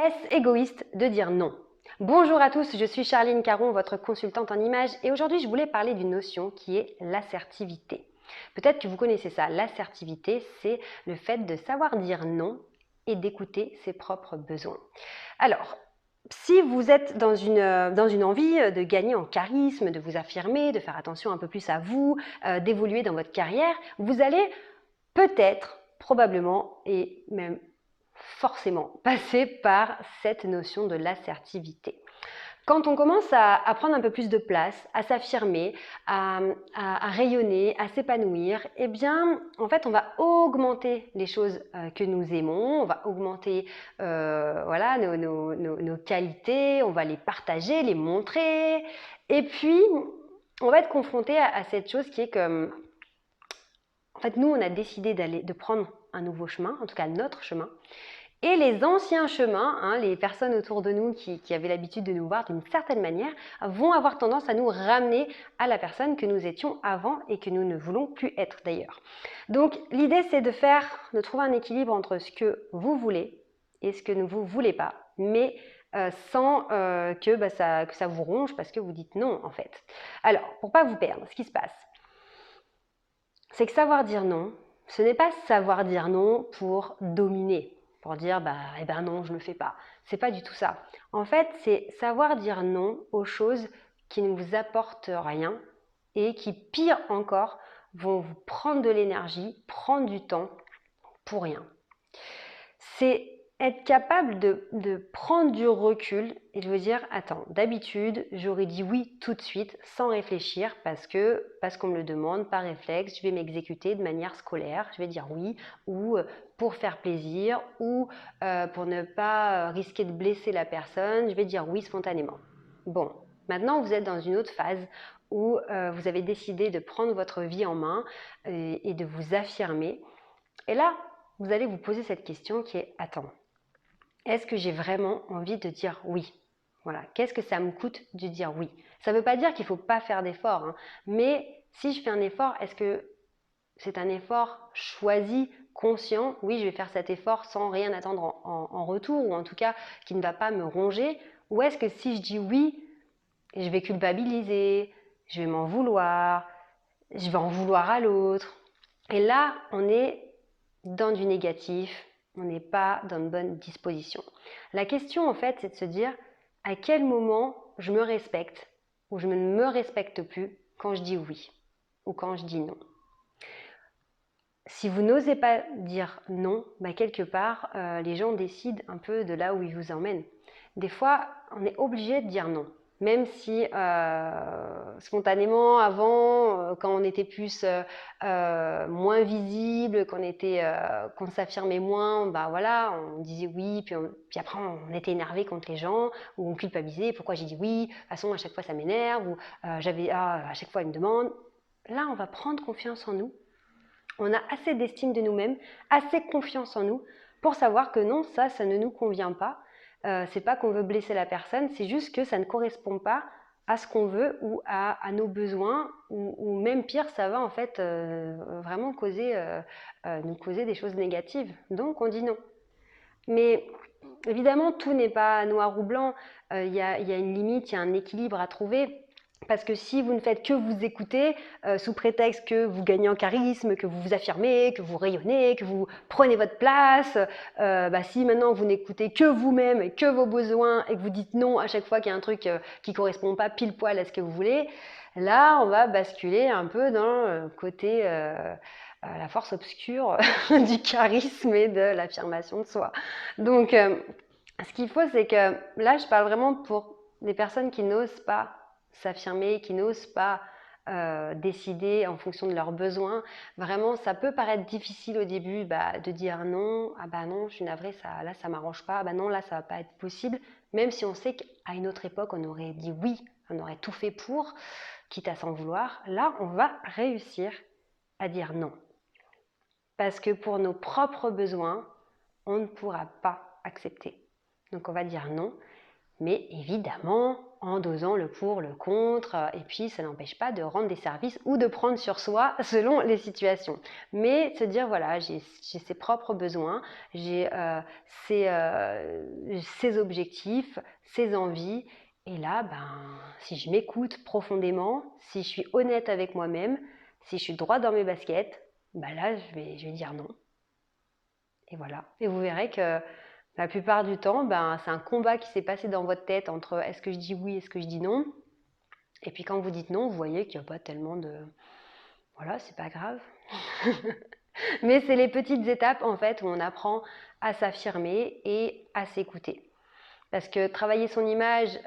Est-ce égoïste de dire non? Bonjour à tous, je suis Charline Caron, votre consultante en images et aujourd'hui je voulais parler d'une notion qui est l'assertivité. Peut-être que vous connaissez ça, l'assertivité c'est le fait de savoir dire non et d'écouter ses propres besoins. Alors, si vous êtes dans une envie de gagner en charisme, de vous affirmer, de faire attention un peu plus à vous, d'évoluer dans votre carrière, vous allez peut-être, probablement et même forcément passer par cette notion de l'assertivité. Quand on commence à prendre un peu plus de place, à s'affirmer, à rayonner, à s'épanouir, eh bien, en fait, on va augmenter les choses que nous aimons, on va augmenter voilà, nos qualités, on va les partager, les montrer, et puis, on va être confronté à cette chose qui est que, en fait, nous, on a décidé de prendre un nouveau chemin, en tout cas notre chemin, et les anciens chemins, les personnes autour de nous qui avaient l'habitude de nous voir d'une certaine manière, vont avoir tendance à nous ramener à la personne que nous étions avant et que nous ne voulons plus être d'ailleurs. Donc l'idée c'est de trouver un équilibre entre ce que vous voulez et ce que ne vous voulez pas, mais sans que ça vous ronge parce que vous dites non en fait. Alors, pour pas vous perdre, ce qui se passe, c'est que savoir dire non, ce n'est pas savoir dire non pour dominer, pour dire eh ben non, je ne le fais pas. C'est pas du tout ça. En fait, c'est savoir dire non aux choses qui ne vous apportent rien et qui, pire encore, vont vous prendre de l'énergie, prendre du temps pour rien. C'est être capable de prendre du recul et de vous dire attends, d'habitude j'aurais dit oui tout de suite sans réfléchir parce qu'on me le demande par réflexe, je vais m'exécuter de manière scolaire, je vais dire oui ou pour faire plaisir ou pour ne pas risquer de blesser la personne, je vais dire oui spontanément. Bon, maintenant vous êtes dans une autre phase où vous avez décidé de prendre votre vie en main et de vous affirmer et là vous allez vous poser cette question qui est attends, est-ce que j'ai vraiment envie de dire oui? Voilà, qu'est-ce que ça me coûte de dire oui? Ça ne veut pas dire qu'il ne faut pas faire d'efforts, mais si je fais un effort, est-ce que c'est un effort choisi, conscient? Oui, je vais faire cet effort sans rien attendre en retour, ou en tout cas qui ne va pas me ronger. Ou est-ce que si je dis oui, je vais culpabiliser, je vais m'en vouloir, je vais en vouloir à l'autre? Et là, on est dans du négatif, on n'est pas dans une bonne disposition. La question en fait, c'est de se dire à quel moment je me respecte ou je ne me respecte plus quand je dis oui ou quand je dis non. Si vous n'osez pas dire non, quelque part, les gens décident un peu de là où ils vous emmènent. Des fois, on est obligé de dire non. Même si spontanément, avant, quand on était plus moins visible, qu'on s'affirmait moins, voilà, on disait oui, puis après on était énervé contre les gens, ou on culpabilisait, pourquoi j'ai dit oui, de toute façon à chaque fois ça m'énerve, ou à chaque fois ils me demandent. Là, on va prendre confiance en nous. On a assez d'estime de nous-mêmes, assez confiance en nous pour savoir que non, ça ne nous convient pas. C'est pas qu'on veut blesser la personne, c'est juste que ça ne correspond pas à ce qu'on veut ou à nos besoins, ou même pire, ça va en fait vraiment nous causer des choses négatives. Donc on dit non. Mais évidemment, tout n'est pas noir ou blanc. Il y a une limite, il y a un équilibre à trouver. Parce que si vous ne faites que vous écouter, sous prétexte que vous gagnez en charisme, que vous vous affirmez, que vous rayonnez, que vous prenez votre place, si maintenant vous n'écoutez que vous-même et que vos besoins et que vous dites non à chaque fois qu'il y a un truc qui ne correspond pas pile poil à ce que vous voulez, là on va basculer un peu dans le côté la force obscure du charisme et de l'affirmation de soi. Donc ce qu'il faut, c'est que là je parle vraiment pour des personnes qui n'osent pas s'affirmer, qui n'osent pas décider en fonction de leurs besoins. Vraiment, ça peut paraître difficile au début de dire non, non, je suis navrée, là ça m'arrange pas, non, là ça va pas être possible, même si on sait qu'à une autre époque on aurait dit oui, on aurait tout fait pour, quitte à s'en vouloir. Là, on va réussir à dire non. Parce que pour nos propres besoins, on ne pourra pas accepter. Donc on va dire non. mais évidemment en dosant le pour, le contre, et puis ça n'empêche pas de rendre des services ou de prendre sur soi selon les situations. Mais se dire voilà, j'ai ses propres besoins, j'ai ses objectifs, ses envies, et là, si je m'écoute profondément, si je suis honnête avec moi-même, si je suis droit dans mes baskets, là je vais dire non. Et voilà. Et vous verrez que la plupart du temps, c'est un combat qui s'est passé dans votre tête entre est-ce que je dis oui, est-ce que je dis non. Et puis quand vous dites non, vous voyez qu'il n'y a pas tellement de... Voilà, c'est pas grave. Mais c'est les petites étapes en fait où on apprend à s'affirmer et à s'écouter. Parce que travailler son image,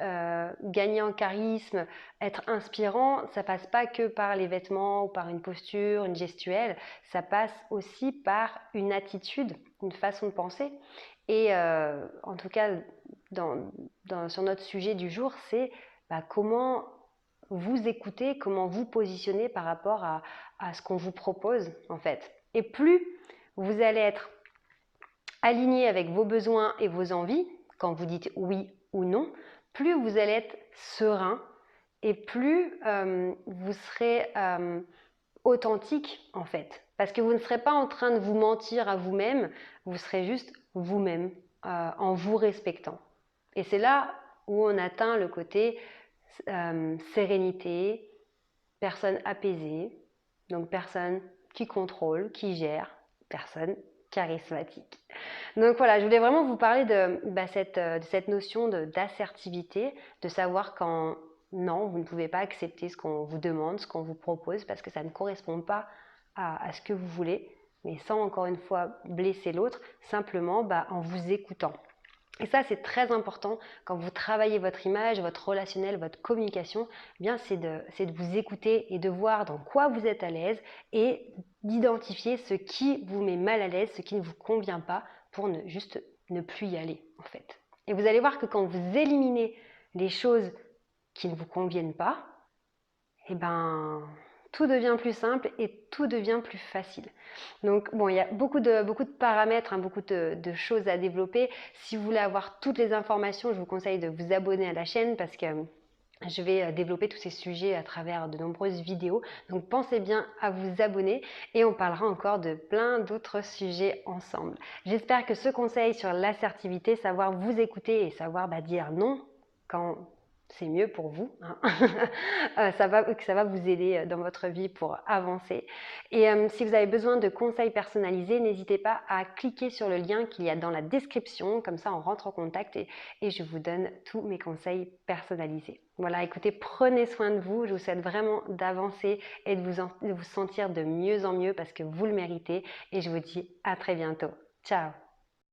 gagner en charisme, être inspirant, ça passe pas que par les vêtements ou par une posture, une gestuelle, ça passe aussi par une attitude, une façon de penser. Et en tout cas, sur notre sujet du jour, c'est comment vous écoutez, comment vous positionnez par rapport à ce qu'on vous propose en fait. Et plus vous allez être aligné avec vos besoins et vos envies, quand vous dites oui ou non, plus vous allez être serein et plus vous serez authentique en fait. Parce que vous ne serez pas en train de vous mentir à vous-même, vous serez juste vous-même en vous respectant. Et c'est là où on atteint le côté sérénité, personne apaisée, donc personne qui contrôle, qui gère, personne charismatique. Donc voilà, je voulais vraiment vous parler de cette notion d'assertivité, de savoir quand non, vous ne pouvez pas accepter ce qu'on vous demande, ce qu'on vous propose, parce que ça ne correspond pas à ce que vous voulez, mais sans encore une fois blesser l'autre, simplement en vous écoutant. Et ça, c'est très important quand vous travaillez votre image, votre relationnel, votre communication, c'est de vous écouter et de voir dans quoi vous êtes à l'aise et d'identifier ce qui vous met mal à l'aise, ce qui ne vous convient pas pour juste ne plus y aller en fait. Et vous allez voir que quand vous éliminez les choses qui ne vous conviennent pas, tout devient plus simple et tout devient plus facile. Donc bon, il y a beaucoup de paramètres, beaucoup de choses à développer. Si vous voulez avoir toutes les informations, je vous conseille de vous abonner à la chaîne parce que je vais développer tous ces sujets à travers de nombreuses vidéos. Donc pensez bien à vous abonner et on parlera encore de plein d'autres sujets ensemble. J'espère que ce conseil sur l'assertivité, savoir vous écouter et savoir dire non quand c'est mieux pour vous, ça va vous aider dans votre vie pour avancer. Et si vous avez besoin de conseils personnalisés, n'hésitez pas à cliquer sur le lien qu'il y a dans la description, comme ça on rentre en contact et je vous donne tous mes conseils personnalisés. Voilà, écoutez, prenez soin de vous, je vous souhaite vraiment d'avancer et de vous sentir de mieux en mieux parce que vous le méritez et je vous dis à très bientôt. Ciao!